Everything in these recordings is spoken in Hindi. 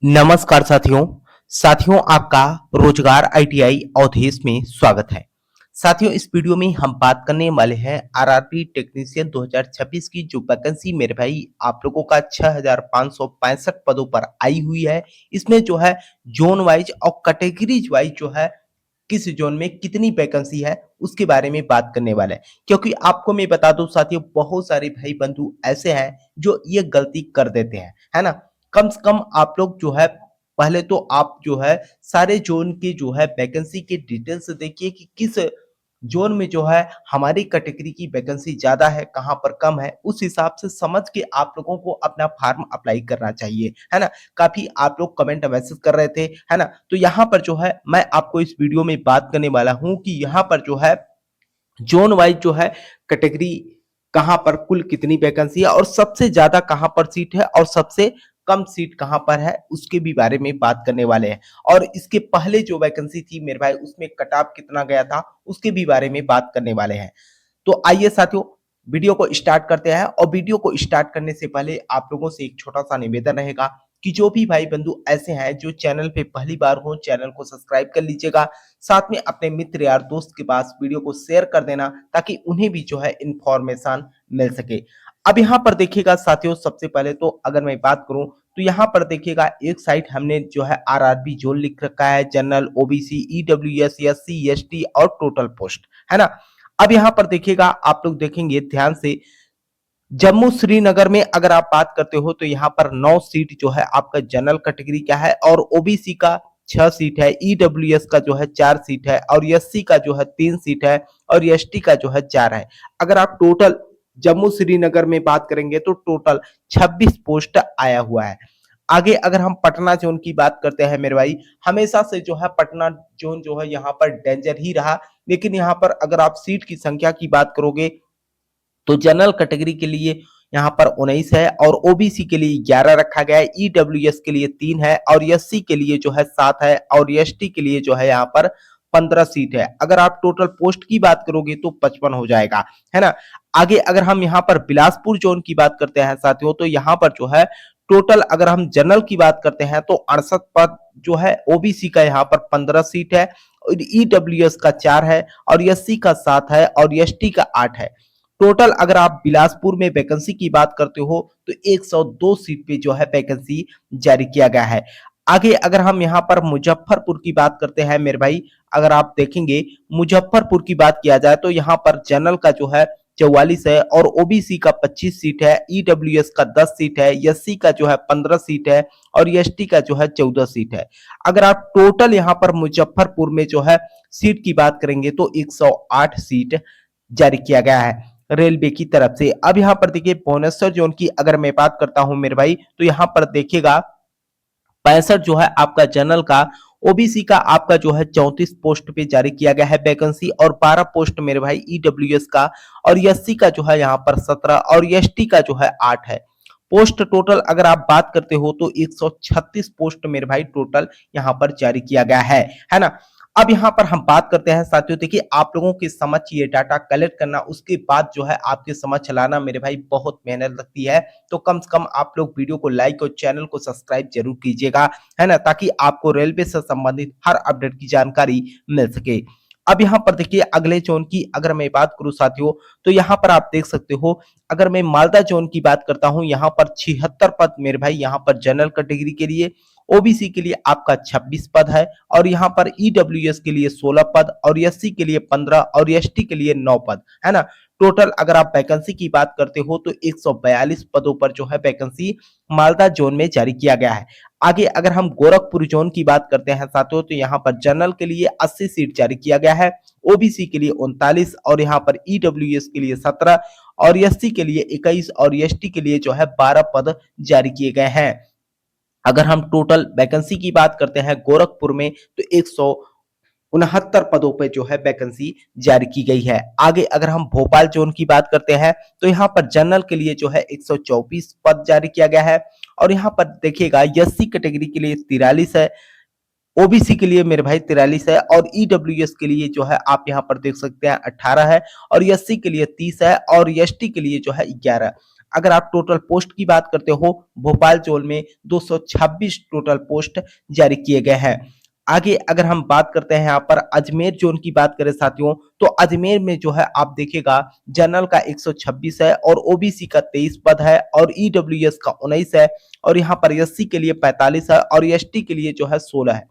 नमस्कार साथियों आपका रोजगार आईटीआई अवधेश में स्वागत है। साथियों इस वीडियो में हम बात करने वाले हैं आरआरबी टेक्नीशियन 2026 की जो वैकेंसी मेरे भाई आप लोगों का 6565 पदों पर आई हुई है। इसमें जो है जोन वाइज और कैटेगरीज वाइज जो है किस जोन में कितनी वैकेंसी है उसके बारे में बात करने वाले हैं। क्योंकि आपको मैं बता दूं साथियों, बहुत सारे भाई बंधु ऐसे हैं जो ये गलती कर देते हैं, है ना। कम से कम आप लोग जो है पहले तो आप जो है सारे जोन के जो है वैकेंसी के डिटेल्स देखिए कि किस जोन में जो है हमारी कैटेगरी की वैकेंसी ज्यादा है, कहाँ पर कम है। उस हिसाब से समझ के आप लोगों को अपना फॉर्म अप्लाई करना चाहिए, है ना। काफी आप लोग कमेंट मैसेज कर रहे थे, है ना। तो यहाँ पर जो है मैं आपको इस वीडियो में बात करने वाला हूँ कि यहाँ पर जो है जोन वाइज जो है कैटेगरी कहां पर कुल कितनी वैकेंसी है और सबसे ज्यादा कहां पर सीट है और सबसे कम सीट कहां पर है उसके भी बारे में बात करने वाले हैं। और इसके पहले जो वैकेंसी थी मेरे भाई उसमें कट ऑफ कितना गया था उसके भी बारे में बात करने वाले हैं। तो आइए साथियों वीडियो को स्टार्ट करते हैं। और वीडियो को स्टार्ट करने से पहले आप लोगों से एक छोटा सा निवेदन रहेगा कि जो भी भाई बंधु ऐसे हैं जो चैनल पे पहली बार हो, चैनल को सब्सक्राइब कर लीजिएगा। साथ में अपने मित्र यार दोस्त के पास वीडियो को शेयर कर देना ताकि उन्हें भी जो है इंफॉर्मेशन मिल सके। अब यहाँ पर देखिएगा साथियों, सबसे पहले तो अगर मैं बात करूं तो यहाँ पर देखिएगा एक साइड हमने जो है आरआरबी जोन लिख रखा है, general, OBC, EWS, SC, ST और टोटल पोस्ट, है ना। अब यहाँ पर देखिएगा आप लोग देखेंगे ध्यान से, जम्मू श्रीनगर में अगर आप बात करते हो तो यहाँ पर 9 सीट जो है आपका जनरल कैटेगरी का है और ओबीसी का 6 सीट है, ईडब्ल्यूएस का जो है 4 सीट है और एससी का जो है 3 सीट है और एसटी का जो है 4 है। अगर आप टोटल जम्मू श्रीनगर में बात करेंगे तो टोटल 26 पोस्ट आया हुआ है। आगे अगर हम पटना जोन की बात करते हैं मेरे भाई, हमेशा से जो है पटना जोन जो है यहाँ पर डेंजर ही रहा। लेकिन यहाँ पर अगर आप सीट की संख्या की बात करोगे तो जनरल कैटेगरी के लिए यहाँ पर 19 है और ओबीसी के लिए 11 रखा गया है, ईडब्ल्यूएस के लिए 3 है और एससी के लिए जो है 7 है और एसटी के लिए जो है यहाँ पर 15 सीट है। अगर आप टोटल पोस्ट की बात करोगे तो 55 हो जाएगा, है ना। आगे अगर हम यहाँ पर बिलासपुर जोन की बात करते हैं साथियों तो यहाँ पर जो है टोटल अगर हम जनरल की बात करते हैं तो 68 पद जो है, ओबीसी का यहाँ पर 15 सीट है, ईडब्ल्यूएस का 4 है और एससी का 7 है और एसटी का 8 है। टोटल अगर आप बिलासपुर में वैकेंसी की बात करते हो तो 102 सीट पे जो है वैकेंसी जारी किया गया है। आगे अगर हम यहाँ पर मुजफ्फरपुर की बात करते हैं मेरे भाई, अगर आप देखेंगे मुजफ्फरपुर की बात किया जाए तो यहाँ पर जनरल का जो है 44 है और ओबीसी का 25 सीट है, ईडब्ल्यूएस का 10 सीट है, एससी का जो है 15 सीट है और एसटी का जो है 14 सीट है। अगर आप टोटल यहाँ पर मुजफ्फरपुर में जो है सीट की बात करेंगे तो 108 सीट जारी किया गया है रेलवे की तरफ से। अब यहाँ पर देखिए भुवनेश्वर जोन की अगर मैं बात करता हूं मेरे भाई तो यहाँ पर देखिएगा 65 जो है आपका जनरल का, ओबीसी का आपका जो है 34 पोस्ट पे जारी किया गया है वैकेंसी और 12 पोस्ट मेरे भाई ईडब्ल्यूएस का और एससी का जो है यहाँ पर 17 और एसटी का जो है 8 है। पोस्ट टोटल अगर आप बात करते हो तो 136 पोस्ट मेरे भाई टोटल यहाँ पर जारी किया गया है ना। अब यहाँ पर हम बात करते हैं साथियों, देखिए आप लोगों के समझ ये डाटा कलेक्ट करना उसके बाद जो है आपके समझ चलाना मेरे भाई बहुत मेहनत लगती है। तो कम से कम आप लोग वीडियो को लाइक और चैनल को सब्सक्राइब जरूर कीजिएगा, है ना, ताकि आपको रेलवे से संबंधित हर अपडेट की जानकारी मिल सके। अब यहाँ पर देखिए अगले जोन की अगर मैं बात करूं साथियों तो यहाँ पर आप देख सकते हो, अगर मैं मालदा जोन की बात करता हूं यहाँ पर 76 पद मेरे भाई यहाँ पर जनरल कैटेगरी के लिए, ओबीसी के लिए आपका 26 पद है और यहाँ पर ईडब्ल्यूएस के लिए 16 पद और एससी के लिए 15 और एसटी के लिए 9 पद, है ना। टोटल अगर आप वैकेंसी की बात करते हो तो 142 पदों पर जो है वैकेंसी मालदा जोन में जारी किया गया है। आगे अगर हम गोरखपुर जोन की बात करते हैं साथियों तो यहाँ पर जनरल के लिए 80 सीट जारी किया गया है, ओबीसी के लिए 39 और यहाँ पर ईडब्ल्यूएस के लिए 17 और एससी के लिए 21 और एसटी के लिए जो है 12 पद जारी किए गए हैं। अगर हम टोटल वैकेंसी की बात करते हैं गोरखपुर में तो 169 पदों पे जो है वैकेंसी जारी की गई है। आगे अगर हम भोपाल जोन की बात करते हैं तो यहाँ पर जनरल के लिए जो है 124 पद जारी किया गया है और यहाँ पर देखिएगा एससी कैटेगरी के लिए 43 है, ओबीसी के लिए मेरे भाई 43 है और ईडब्ल्यूएस के लिए जो है आप यहाँ पर देख सकते हैं 18 है और एससी के लिए 30 है और एसटी के लिए जो है 11। अगर आप टोटल पोस्ट की बात करते हो, भोपाल जोन में 226 टोटल पोस्ट जारी किए गए हैं। आगे अगर हम बात करते हैं यहाँ पर अजमेर जोन की बात करें साथियों, तो अजमेर में जो है आप देखिएगा जनरल का 126 है और ओबीसी का 23 पद है और ईडब्ल्यूएस का 19 है और यहाँ पर एससी के लिए 45 है और एसटी के लिए जो है 16 है।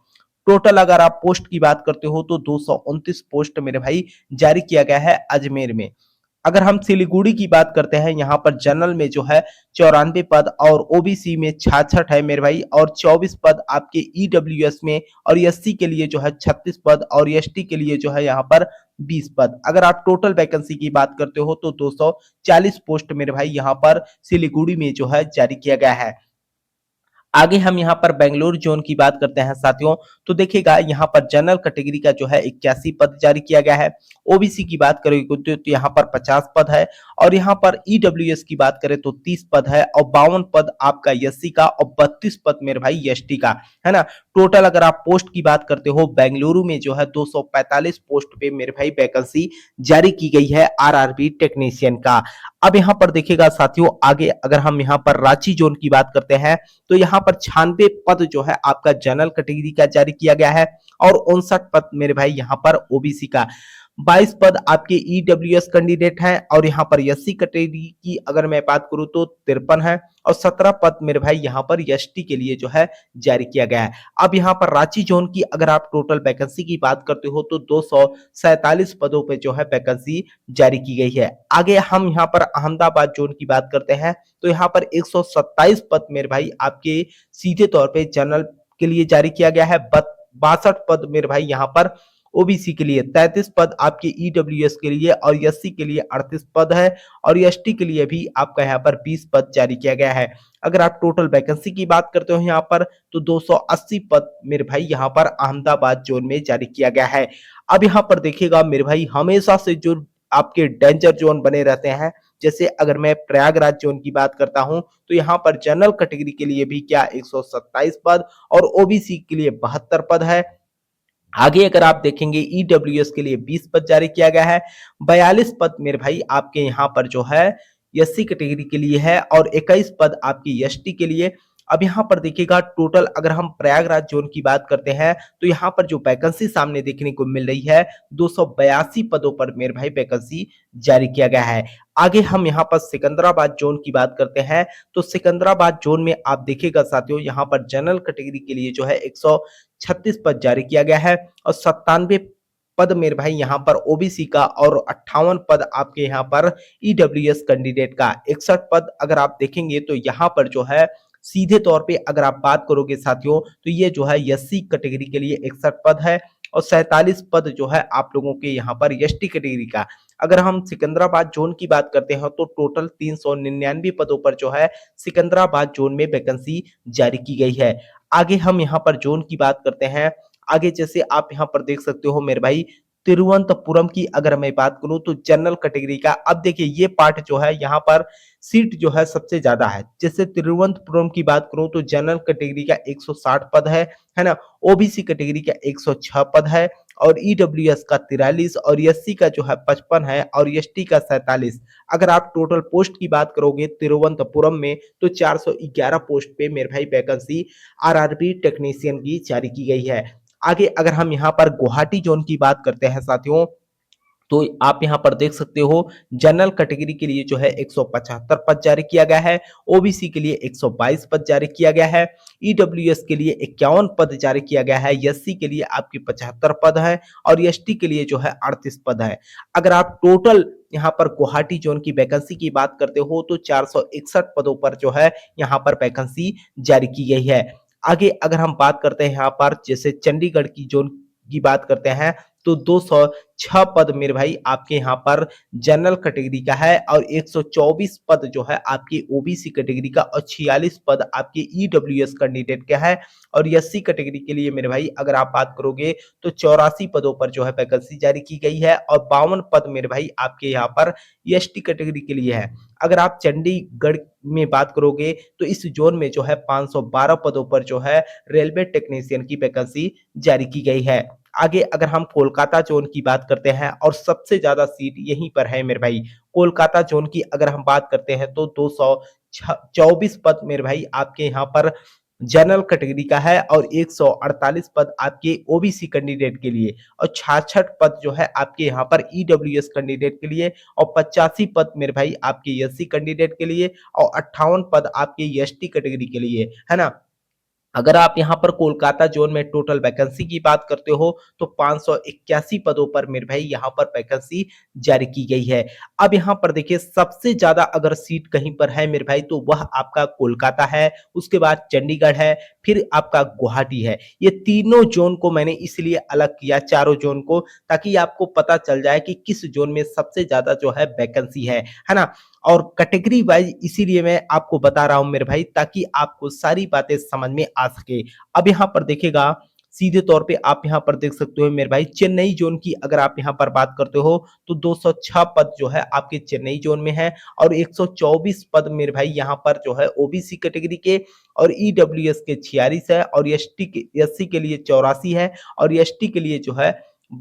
टोटल अगर आप पोस्ट की बात करते हो तो 229 पोस्ट मेरे भाई जारी किया गया है अजमेर में। अगर हम सिलीगुड़ी की बात करते हैं, यहाँ पर जनरल में जो है 94 पद और ओबीसी में 66 है मेरे भाई और 24 पद आपके ईडब्ल्यूएस में और एससी के लिए जो है 36 पद और एसटी के लिए जो है यहाँ पर 20 पद। अगर आप टोटल वैकेंसी की बात करते हो तो 240 पोस्ट मेरे भाई यहाँ पर सिलीगुड़ी में जो है जारी किया गया है। आगे हम यहाँ पर बेंगलुरु जोन की बात करते हैं साथियों, तो देखिएगा यहाँ पर जनरल कैटेगरी का जो है 81 पद जारी किया गया है। ओबीसी की बात करें तो यहाँ पर 50 पद है और यहाँ पर ईडब्ल्यूएस की बात करें तो 30 पद है और 52 पद आपका एससी का और 32 पद मेरे भाई एसटी का है ना। टोटल अगर आप पोस्ट की बात करते हो बेंगलुरु में जो है 245 पोस्ट पे मेरे भाई वैकेंसी जारी की गई है आरआरबी टेक्नीशियन का। अब यहाँ पर देखिएगा साथियों, आगे अगर हम यहाँ पर रांची जोन की बात करते हैं तो यहाँ पर 96 पद जो है आपका जनरल कैटेगरी का जारी किया गया है और 59 पद मेरे भाई यहाँ पर ओबीसी का। 22 पद आपके ईडब्ल्यूएस कैंडिडेट हैं और यहाँ पर एससी कैटेगरी की अगर मैं बात करूं तो 53 है और 17 पद मेरे भाई यहाँ पर एसटी के लिए जो है जारी किया गया है। अब यहाँ पर रांची जोन की अगर आप टोटल वैकेंसी की बात करते हो तो 247 पदों पे जो है वैकेंसी जारी की गई है। आगे हम यहाँ पर अहमदाबाद जोन की बात करते हैं तो यहाँ पर 127 पद मेरे भाई आपके सीधे तौर पे जनरल के लिए जारी किया गया है। 62 पद मेरे भाई यहाँ पर ओबीसी के लिए, 33 पद आपके ईडब्ल्यूएस के लिए और एससी के लिए 38 पद है और एसटी के लिए भी आपका यहाँ पर 20 पद जारी किया गया है। अगर आप टोटल वैकेंसी की बात करते हो यहाँ पर तो 280 पद मेरे भाई यहाँ पर अहमदाबाद जोन में जारी किया गया है। अब यहाँ पर देखिएगा मेरे भाई हमेशा से जो आपके डेंजर जोन बने रहते हैं, जैसे अगर मैं प्रयागराज जोन की बात करता हूं तो यहाँ पर जनरल कैटेगरी के लिए भी क्या 127 पद और ओबीसी के लिए 72 पद है। आगे अगर आप देखेंगे ईडब्ल्यूएस के लिए 20 पद जारी किया गया है। 42 पद मेरे भाई आपके यहाँ पर जो है एससी कैटेगरी के लिए है और 21 पद आपकी एसटी के लिए। अब यहाँ पर देखिएगा टोटल अगर हम प्रयागराज जोन की बात करते हैं तो यहाँ पर जो वैकेंसी सामने देखने को मिल रही है 282 पदों पर मेरे भाई वैकेंसी जारी किया गया है। आगे हम यहाँ पर सिकंदराबाद जोन की बात करते हैं तो सिकंदराबाद जोन में आप देखिएगा साथियों यहाँ पर जनरल कैटेगरी के लिए जो है 136 पद जारी किया गया है और 97 पद मेरे भाई यहाँ पर ओबीसी का और 58 पद आपके यहाँ पर ईडब्ल्यूएस कैंडिडेट का। 61 पद अगर आप देखेंगे तो यहाँ पर जो है सीधे तौर पे अगर आप बात करोगे साथियों तो ये जो है एससी कैटेगरी के लिए 61 पद है और 47 पद जो है आप लोगों के यहाँ पर एसटी कैटेगरी का। अगर हम सिकंदराबाद जोन की बात करते हैं तो टोटल 399 पदों पर जो है सिकंदराबाद जोन में वैकेंसी जारी की गई है। आगे हम यहाँ पर जोन की बात करते हैं। आगे जैसे आप यहाँ पर देख सकते हो मेरे भाई तिरुवनंतपुरम की अगर मैं बात करूं तो जनरल कैटेगरी का, अब देखिए ये पार्ट जो है यहाँ पर सीट जो है सबसे ज्यादा है। जैसे तिरुवनंतपुरम की बात करूं तो जनरल कैटेगरी का 160 पद है ना। ओबीसी कैटेगरी का 106 पद है और ईडब्ल्यूएस का 43 और एससी का जो है 55 है और एसटी का 47। अगर आप टोटल पोस्ट की बात करोगे तिरुवनंतपुरम में तो 411 पोस्ट पे मेरे भाई वैकेंसी आरआरबी टेक्नीशियन की जारी की गई है। आगे अगर हम यहाँ पर गुवाहाटी जोन की बात करते हैं साथियों तो आप यहाँ पर देख सकते हो जनरल कैटेगरी के लिए जो है 175 पद जारी किया गया है। ओबीसी के लिए 122 पद जारी किया गया है। ईडब्ल्यूएस के लिए 51 पद जारी किया गया है। एससी के लिए आपके 75 पद है और एसटी के लिए जो है 38 पद है। अगर आप टोटल यहाँ पर गुवाहाटी जोन की वैकेंसी की बात करते हो तो 461 पदों पर जो है यहाँ पर वैकेंसी जारी की गई है। आगे अगर हम बात करते हैं यहाँ पर जैसे चंडीगढ़ की जोन की बात करते हैं तो 206 पद मेरे भाई आपके यहाँ पर जनरल कैटेगरी का है और 124 पद जो है आपकी ओबीसी कैटेगरी का और 46 पद आपके ईडब्ल्यूएस कैंडिडेट का है और एससी कैटेगरी के लिए मेरे भाई अगर आप बात करोगे तो 84 पदों पर जो है वैकेंसी जारी की गई है और 52 पद मेरे भाई आपके यहाँ पर एसटी कैटेगरी के लिए है। अगर आप चंडीगढ़ में बात करोगे तो इस जोन में जो है 512 पदों पर जो है रेलवे टेक्नीशियन की वैकेंसी जारी की गई है। आगे अगर हम कोलकाता जोन की बात करते हैं और सबसे ज़्यादा सीट यहीं पर है मेरे भाई। कोलकाता जोन की अगर हम बात करते हैं तो 224 पद मेरे भाई आपके यहाँ पर जनरल कैटेगरी का है और 148 पद आपके ओबीसी कैंडिडेट के लिए और 66 पद जो है आपके यहाँ पर ईडब्ल्यूएस कैंडिडेट के लिए और 85 पद मेरे भाई आपके एससी कैंडिडेट के लिए और 58 पद आपके एसटी कैटेगरी के लिए, है ना? अगर आप यहाँ पर कोलकाता जोन में टोटल वैकेंसी की बात करते हो तो 581 पदों पर मेरे भाई यहाँ पर वैकेंसी जारी की गई है। अब यहाँ पर देखिए सबसे ज्यादा अगर सीट कहीं पर है मेरे भाई तो वह आपका कोलकाता है, उसके बाद चंडीगढ़ है, फिर आपका गुवाहाटी है। ये तीनों जोन को मैंने इसलिए अलग किया, चारों जोन को, ताकि आपको पता चल जाए कि किस जोन में सबसे ज्यादा जो है वैकेंसी है ना? और कैटेगरी वाइज इसीलिए मैं आपको बता रहा हूं मेरे भाई, ताकि आपको सारी बातें समझ में आ सके। अब यहाँ पर देखिएगा सीधे तौर पे आप यहाँ पर देख सकते हो मेरे भाई, चेन्नई जोन की अगर आप यहाँ पर बात करते हो तो 206 पद जो है आपके चेन्नई जोन में है और 124 पद मेरे भाई यहाँ पर जो है ओबीसी कैटेगरी के और ईडब्ल्यूएस के 46 है और एससी के लिए 84 है और एसटी के लिए जो है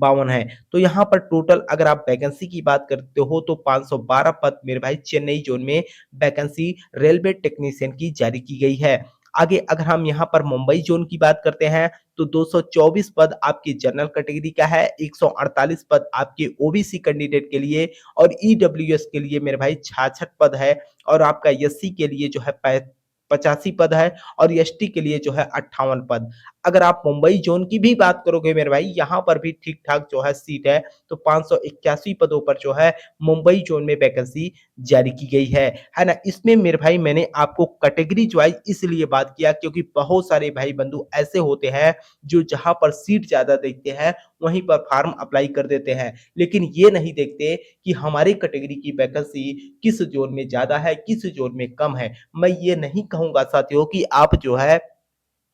52 है। तो यहाँ पर टोटल अगर आप वैकेंसी की बात करते हो तो 512 पद मेरे भाई चेन्नई जोन में वैकेंसी रेलवे टेक्नीशियन की जारी की गई है। आगे अगर हम यहाँ पर मुंबई जोन की बात करते हैं तो 224 पद आपकी जनरल कैटेगरी का है, 148 पद आपके ओबीसी कैंडिडेट के लिए और ईडब्ल्यूएस के लिए मेरे भाई 66 पद है और आपका एससी के लिए जो है 85 पद है और एसटी के लिए जो है 58 पद। अगर आप मुंबई जोन की भी बात करोगे मेरे भाई, यहाँ पर भी ठीक ठाक जो है सीट है, तो 581 पदों पर जो है मुंबई जोन में वैकेंसी जारी की गई है ना? इसमें मेरे भाई मैंने आपको कैटेगरी वाइज इसलिए बात किया क्योंकि बहुत सारे भाई बंधु ऐसे होते हैं जो जहां पर सीट ज्यादा देखते हैं वहीं पर फॉर्म अप्लाई कर देते हैं, लेकिन ये नहीं देखते कि हमारी कैटेगरी की वैकेंसी किस जोन में ज्यादा है, किस जोन में कम है। मैं ये नहीं कहूंगा साथियों कि आप जो है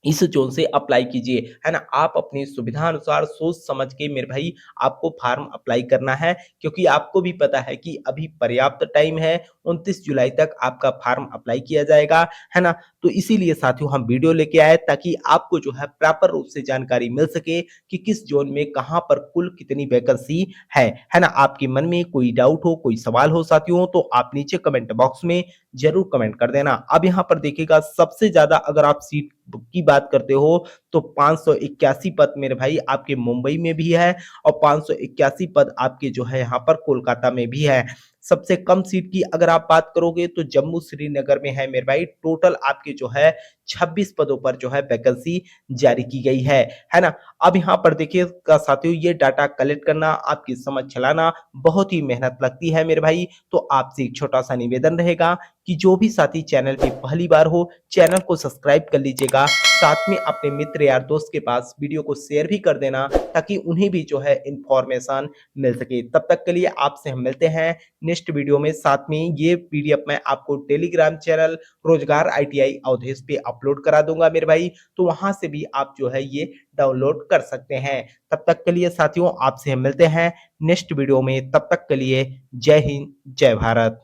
इस जोन से अप्लाई कीजिए, है ना? आप अपनी सुविधा अनुसार सोच समझ के मेरे भाई आपको फॉर्म अप्लाई करना है, क्योंकि आपको भी पता है कि अभी पर्याप्त टाइम है, 29 जुलाई तक आपका फॉर्म अप्लाई किया जाएगा, है ना? तो इसीलिए साथियों हम वीडियो लेके आए ताकि आपको जो है प्रॉपर रूप से जानकारी मिल सके कि किस जोन में कहाँ पर कुल कितनी वैकेंसी है ना? आपके मन में कोई डाउट हो, कोई सवाल हो साथियों तो आप नीचे कमेंट बॉक्स में जरूर कमेंट कर देना। अब यहाँ पर देखिएगा सबसे ज्यादा अगर आप सीट की बात करते हो तो 581 पद मेरे भाई आपके मुंबई में भी है और 581 पद आपके जो है यहाँ पर कोलकाता में भी है। सबसे कम सीट की अगर आप बात करोगे तो जम्मू श्रीनगर में है मेरे भाई, टोटल आपके जो है 26 पदों पर जो है वैकेंसी जारी की गई है ना? अब यहाँ पर देखिए साथियों ये डाटा कलेक्ट करना, आपकी समझ चलाना बहुत ही मेहनत लगती है मेरे भाई। तो आपसे एक छोटा सा निवेदन रहेगा कि जो भी साथी चैनल पे पहली बार हो चैनल को सब्सक्राइब कर लीजिएगा, साथ में अपने मित्र यार दोस्त के पास वीडियो को शेयर भी कर देना ताकि उन्हें भी जो है इंफॉर्मेशन मिल सके। तब तक के लिए आपसे हम मिलते हैं नेक्स्ट वीडियो में। साथ में ये पीडीएफ मैं आपको टेलीग्राम चैनल रोजगार आईटीआई अवधेश पे अपलोड करा दूंगा मेरे भाई, तो वहां से भी आप जो है ये डाउनलोड कर सकते हैं। तब तक के लिए साथियों आपसे हम मिलते हैं नेक्स्ट वीडियो में, तब तक के लिए जय हिंद जय भारत।